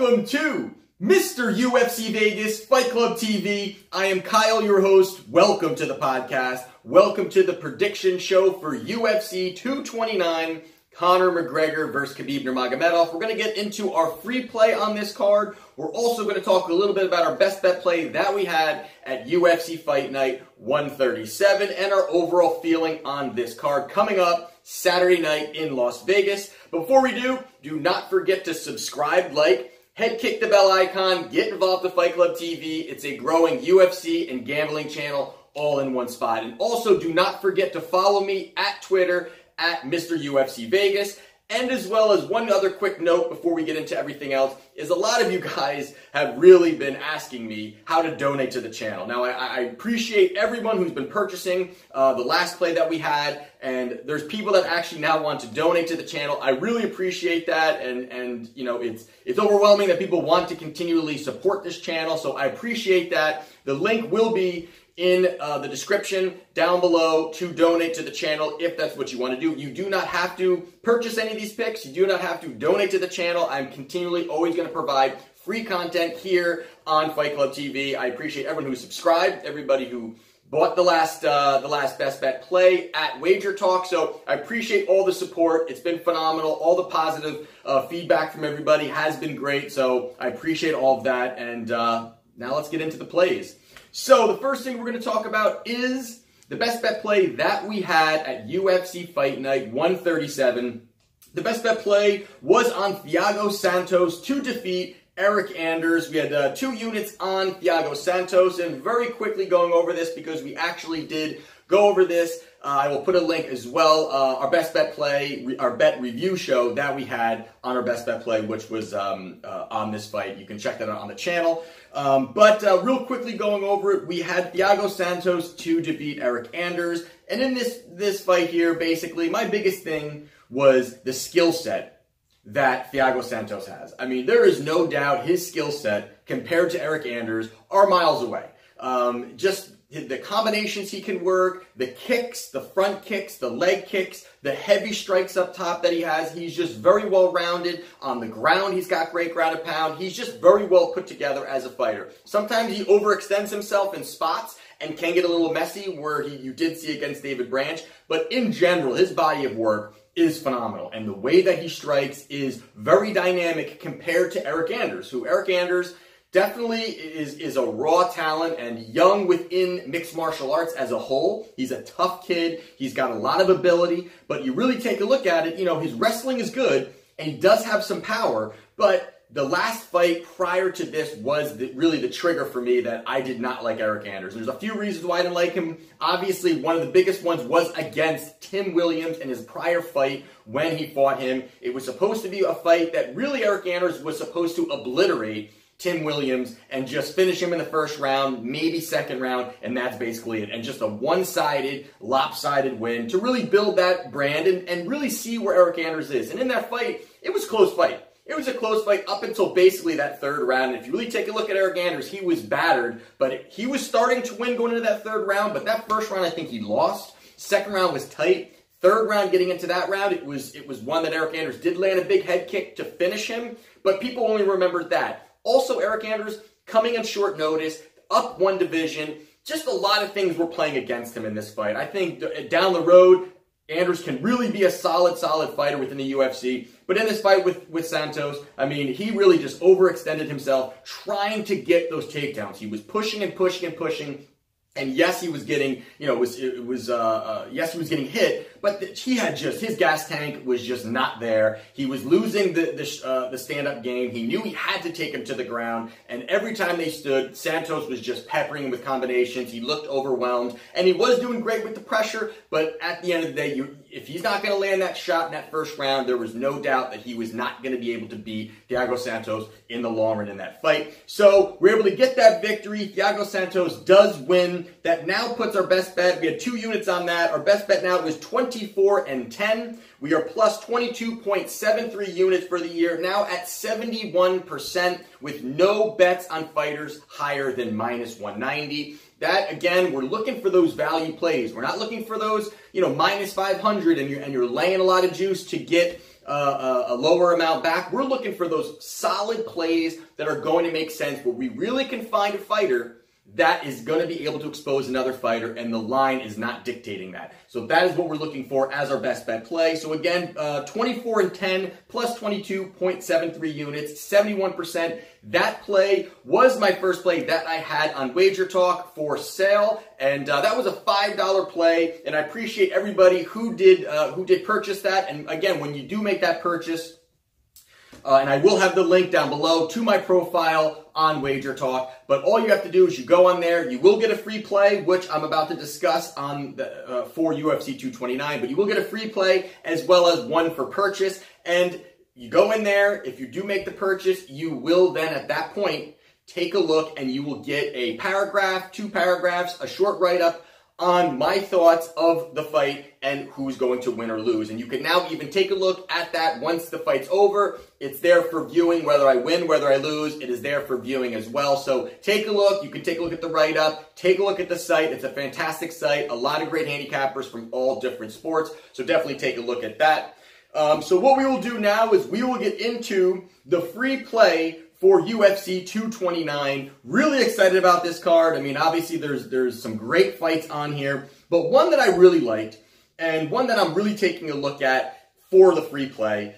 Welcome to Mr. UFC Vegas Fight Club TV. I am Kyle, your host. Welcome to the podcast. Welcome to the prediction show for UFC 229, Conor McGregor versus Khabib Nurmagomedov. We're going to get into our free play on this card. We're also going to talk a little bit about our best bet play that we had at UFC Fight Night 137 and our overall feeling on this card coming up Saturday night in Las Vegas. Before we do not forget to subscribe, like, head kick the bell icon, get involved with Fight Club TV. It's a growing UFC and gambling channel all in one spot. And also do not forget to follow me at Twitter at MrUFCVegas. And as well as one other quick note before we get into everything else is a lot of you guys have really been asking me how to donate to the channel. Now, I appreciate everyone who's been purchasing the last play that we had, and there's people that actually now want to donate to the channel. I really appreciate that, and you know, it's overwhelming that people want to continually support this channel, so I appreciate that. The link will be in the description down below to donate to the channel if that's what you want to do. You do not have to purchase any of these picks. You do not have to donate to the channel. I'm continually always going to provide free content here on Fight Club TV. I appreciate everyone who subscribed, everybody who bought the last best bet play at Wagertalk. So I appreciate all the support. It's been phenomenal. All the positive feedback from everybody has been great. So I appreciate all of that. And now let's get into the plays. So the first thing we're going to talk about is the best bet play that we had at UFC Fight Night 137. The best bet play was on Thiago Santos to defeat Eric Anders. We had 2 units on Thiago Santos, and very quickly going over this because we actually did go over this. I will put a link as well. Our best bet play, our bet review show that we had on our best bet play, which was on this fight. You can check that out on the channel. But real quickly going over it, we had Thiago Santos to defeat Eric Anders. And in this fight here, basically, my biggest thing was the skill set that Thiago Santos has. I mean, there is no doubt his skill set compared to Eric Anders are miles away. Just the combinations he can work, the kicks, the front kicks, the leg kicks, the heavy strikes up top that he has. He's just very well-rounded. On the ground, he's got great ground and pound. He's just very well put together as a fighter. Sometimes he overextends himself in spots and can get a little messy, where you did see against David Branch. But in general, his body of work is phenomenal. And the way that he strikes is very dynamic compared to Eric Anders, who Eric Anders definitely is a raw talent and young within mixed martial arts as a whole. He's a tough kid. He's got a lot of ability, but you really take a look at it, you know, his wrestling is good and he does have some power, but the last fight prior to this was really the trigger for me that I did not like Eric Anders. There's a few reasons why I didn't like him. Obviously, one of the biggest ones was against Tim Williams in his prior fight when he fought him. It was supposed to be a fight that really Eric Anders was supposed to obliterate Tim Williams and just finish him in the first round, maybe second round, and that's basically it. And just a one-sided, lopsided win to really build that brand and really see where Eric Anders is. And in that fight, it was a close fight. It was a close fight up until basically that third round. And if you really take a look at Eric Anders, he was battered, but he was starting to win going into that third round. But that first round, I think he lost. Second round was tight. Third round, getting into that round, it was one that Eric Anders did land a big head kick to finish him, but people only remembered that. Also, Eric Anders coming in short notice, up one division, just a lot of things were playing against him in this fight. I think down the road, Anders can really be a solid fighter within the UFC. But in this fight with Santos, I mean, he really just overextended himself trying to get those takedowns. He was pushing and pushing and pushing. And yes, he was getting, you know, yes, he was getting hit, but he had just, his gas tank was just not there. He was losing the stand-up game. He knew he had to take him to the ground, and every time they stood, Santos was just peppering him with combinations. He looked overwhelmed, and he was doing great with the pressure, but at the end of the day, if he's not going to land that shot in that first round, there was no doubt that he was not going to be able to beat Thiago Santos in the long run in that fight. So we're able to get that victory. Thiago Santos does win. That now puts our best bet. We had 2 units on that. Our best bet now is 24-10. We are plus 22.73 units for the year, now at 71% with no bets on fighters higher than minus 190. That, again, we're looking for those value plays. We're not looking for those, you know, minus 500 and you're laying a lot of juice to get a lower amount back. We're looking for those solid plays that are going to make sense, where we really can find a fighter that is going to be able to expose another fighter, and the line is not dictating that. So that is what we're looking for as our best bet play. So again, 24 and 10 plus 22.73 units, 71%. That play was my first play that I had on Wagertalk for sale, and that was a $5 play. And I appreciate everybody who did purchase that. And again, when you do make that purchase, and I will have the link down below to my profile on Wagertalk. But all you have to do is you go on there. You will get a free play, which I'm about to discuss on the, for UFC 229. But you will get a free play as well as one for purchase. And you go in there. If you do make the purchase, you will then at that point take a look, and you will get a paragraph, 2 paragraphs, a short write-up on my thoughts of the fight and who's going to win or lose. And you can now even take a look at that once the fight's over. It's there for viewing, whether I win, whether I lose. It is there for viewing as well. So take a look. You can take a look at the write-up. Take a look at the site. It's a fantastic site. A lot of great handicappers from all different sports. So definitely take a look at that. So what we will do now is we will get into the free play for UFC 229. Really excited about this card. I mean, obviously there's some great fights on here, but one that I really liked, and one that I'm really taking a look at for the free play,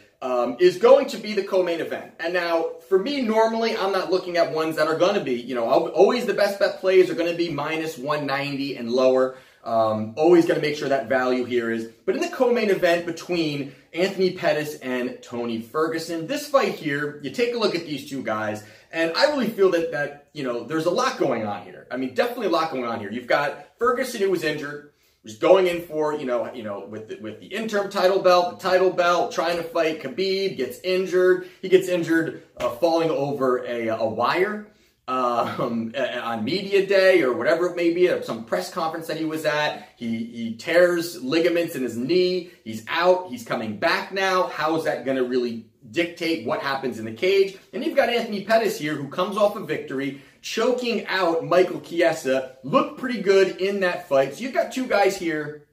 is going to be the co-main event. And now, for me, normally, I'm not looking at ones that are going to be, you know, always the best bet plays are going to be minus 190 and lower. Always going to make sure that value here is. But in the co-main event between Anthony Pettis and Tony Ferguson, this fight here, you take a look at these two guys, and I really feel that you know, there's a lot going on here. I mean, definitely a lot going on here. You've got Ferguson, who was injured, was going in for, you know, with the interim title belt, trying to fight Khabib, gets injured. He gets injured falling over a wire on media day or whatever it may be, at some press conference that he was at. He tears ligaments in his knee. He's out. He's coming back now. How is that going to really dictate what happens in the cage? And you've got Anthony Pettis here, who comes off a victory, choking out Michael Chiesa. Looked pretty good in that fight. So you've got two guys here,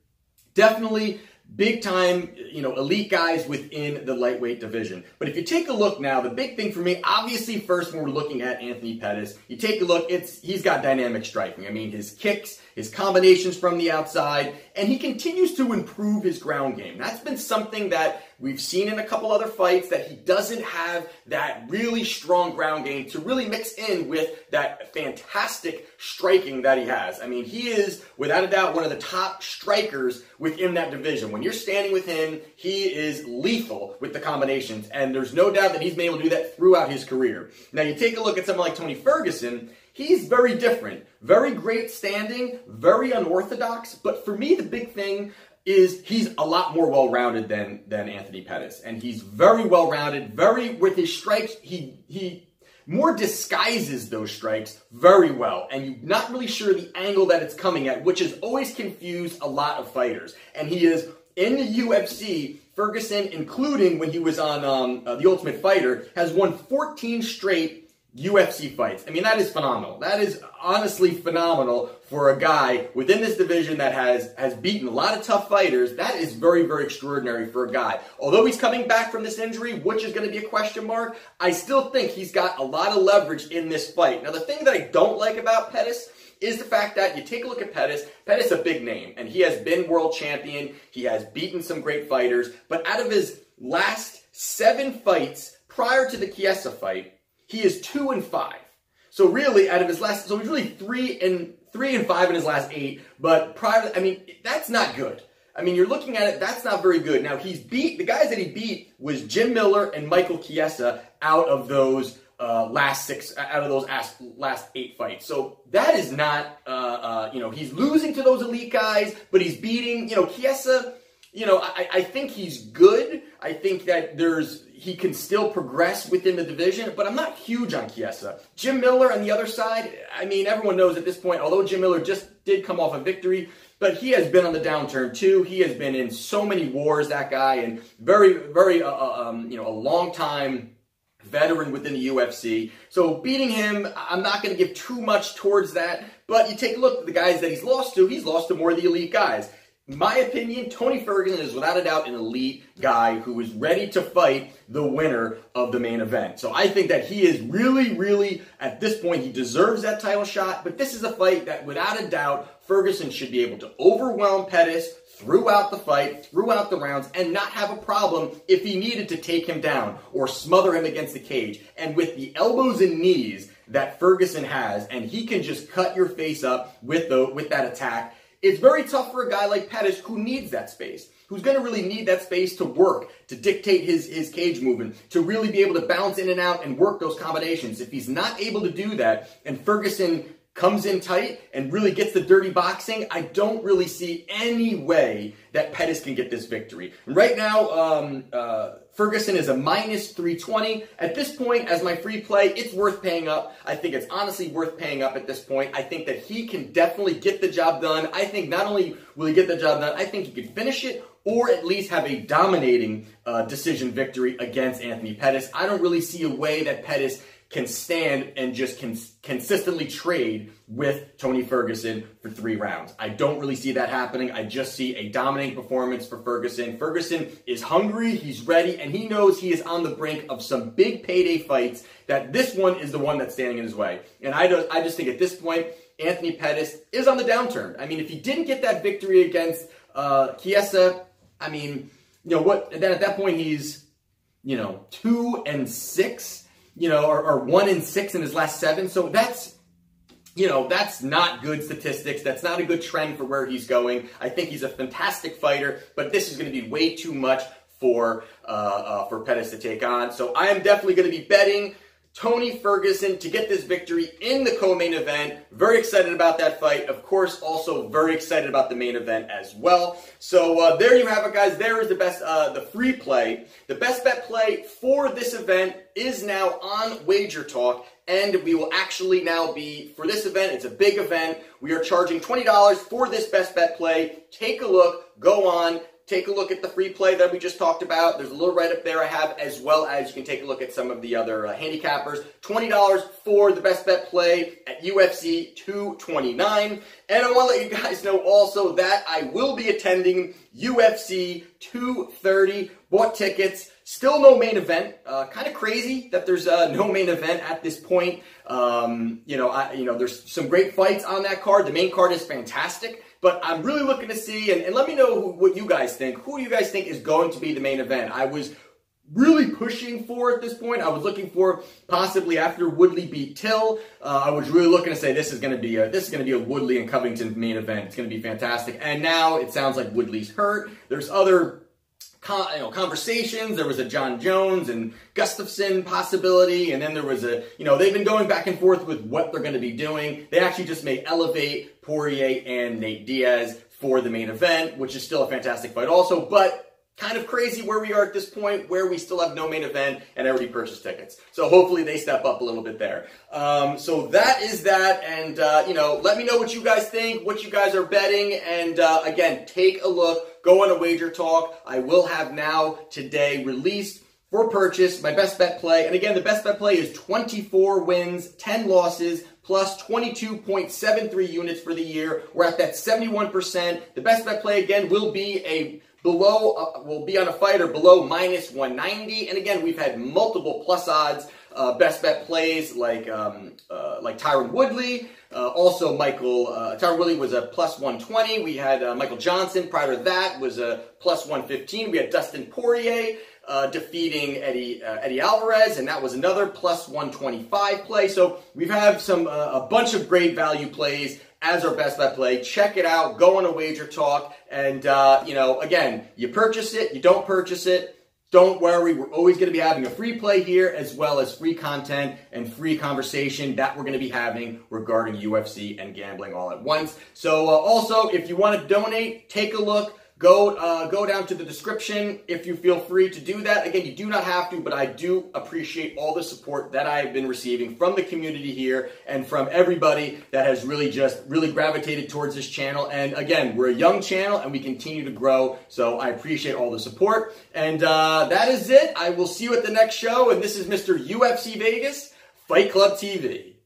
definitely big time, you know, elite guys within the lightweight division. But if you take a look now, the big thing for me, obviously first when we're looking at Anthony Pettis, you take a look, he's got dynamic striking. I mean, his kicks, his combinations from the outside, and he continues to improve his ground game. That's been something that we've seen in a couple other fights, that he doesn't have that really strong ground game to really mix in with that fantastic striking that he has. I mean, he is, without a doubt, one of the top strikers within that division. When you're standing with him, he is lethal with the combinations, and there's no doubt that he's been able to do that throughout his career. Now, you take a look at someone like Tony Ferguson. He's very different, very great standing, very unorthodox, but for me, the big thing is he's a lot more well-rounded than Anthony Pettis. And he's very well-rounded, with his strikes, he more disguises those strikes very well. And you're not really sure the angle that it's coming at, which has always confused a lot of fighters. And he is, in the UFC, Ferguson, including when he was on The Ultimate Fighter, has won 14 straight UFC fights. I mean, that is phenomenal. That is honestly phenomenal for a guy within this division that has beaten a lot of tough fighters. That is very, very extraordinary for a guy. Although he's coming back from this injury, which is going to be a question mark, I still think he's got a lot of leverage in this fight. Now, the thing that I don't like about Pettis is the fact that you take a look at Pettis. Pettis is a big name, and he has been world champion. He has beaten some great fighters. But out of his last 7 fights prior to the Chiesa fight, he is 2-5. So really, out of his last, so he's really 3-5 in his last 8. But prior to, I mean, that's not good. I mean, you're looking at it, that's not very good. Now, the guys that he beat was Jim Miller and Michael Chiesa out of those last 8 fights. So that is not, you know, he's losing to those elite guys, but he's beating, you know, Chiesa. You know, I think he's good. I think that he can still progress within the division, but I'm not huge on Chiesa. Jim Miller on the other side, I mean, everyone knows at this point, although Jim Miller just did come off a victory, but he has been on the downturn too. He has been in so many wars, that guy, and very, very, you know, a long time veteran within the UFC. So beating him, I'm not going to give too much towards that, but you take a look at the guys that he's lost to more of the elite guys. in my opinion, Tony Ferguson is without a doubt an elite guy who is ready to fight the winner of the main event. So I think that he is really, at this point, he deserves that title shot. But this is a fight that, without a doubt, Ferguson should be able to overwhelm Pettis throughout the fight, throughout the rounds, and not have a problem if he needed to take him down or smother him against the cage. And with the elbows and knees that Ferguson has, and he can just cut your face up with that attack, it's very tough for a guy like Pettis who needs that space, who's going to really need that space to work, to dictate his cage movement, to really be able to bounce in and out and work those combinations. If he's not able to do that, and Ferguson comes in tight and really gets the dirty boxing, I don't really see any way that Pettis can get this victory. And right now, Ferguson is a -320. At this point, as my free play, it's worth paying up. I think it's honestly worth paying up at this point. I think that he can definitely get the job done. I think not only will he get the job done, I think he can finish it or at least have a dominating decision victory against Anthony Pettis. I don't really see a way that Pettis can stand and just consistently trade with Tony Ferguson for 3 rounds. I don't really see that happening. I just see a dominating performance for Ferguson. Ferguson is hungry, he's ready, and he knows he is on the brink of some big payday fights, that this one is the one that's standing in his way. And I just think at this point, Anthony Pettis is on the downturn. I mean, if he didn't get that victory against Chiesa, I mean, you know what? Then at that point, he's, 2-6. Or 1-6 in his last 7. So that's not good statistics. That's not a good trend for where he's going. I think he's a fantastic fighter, but this is going to be way too much for Pettis to take on. So I am definitely going to be betting Tony Ferguson to get this victory in the co-main event. Very excited about that fight. Of course, also very excited about the main event as well. So there you have it, guys. There is the free play. The best bet play for this event is now on Wagertalk. And we will actually now be, for this event, it's a big event. We are charging $20 for this best bet play. Take a look. Go on. Take a look at the free play that we just talked about. There's a little write-up there I have, as well as you can take a look at some of the other handicappers. $20 for the best bet play at UFC 229. And I want to let you guys know also that I will be attending UFC 230. Bought tickets. Still no main event. Kind of crazy that there's no main event at this point. There's some great fights on that card. The main card is fantastic. But I'm really looking to see, and let me know what you guys think. Who do you guys think is going to be the main event? I was really pushing for at this point. I was looking for possibly after Woodley beat Till. I was really looking to say this is going to be a Woodley and Covington main event. It's going to be fantastic. And now it sounds like Woodley's hurt. There's other conversations. There was a John Jones and Gustafsson possibility, and then there was they've been going back and forth with what they're going to be doing. They actually just may elevate Poirier and Nate Diaz for the main event, which is still a fantastic fight also, but kind of crazy where we are at this point, where we still have no main event and already purchased tickets. So hopefully they step up a little bit there. So that is that, and let me know what you guys think, what you guys are betting, and again, take a look, go on a Wagertalk. I will have now today released for purchase my best bet play, and again, the best bet play is 24 wins, 10 losses, plus 22.73 units for the year. We're at that 71%. The best bet play again will be will be on a fighter below -190. And again, we've had multiple plus odds best bet plays like Tyron Woodley. Also, Tyron Woodley was a plus 120. We had Michael Johnson prior to that was a plus 115. We had Dustin Poirier defeating Eddie Alvarez, and that was another plus 125 play. So we've had a bunch of great value plays as our best bet play. Check it out. Go on a Wagertalk, and again, you purchase it, you don't purchase it. Don't worry, we're always going to be having a free play here, as well as free content and free conversation that we're going to be having regarding UFC and gambling all at once. So also, if you want to donate, take a look. Go down to the description if you feel free to do that. Again, you do not have to, but I do appreciate all the support that I've been receiving from the community here and from everybody that has really gravitated towards this channel. And again, we're a young channel and we continue to grow, so I appreciate all the support. And that is it. I will see you at the next show, and this is Mr. UFC Vegas, Fight Club TV.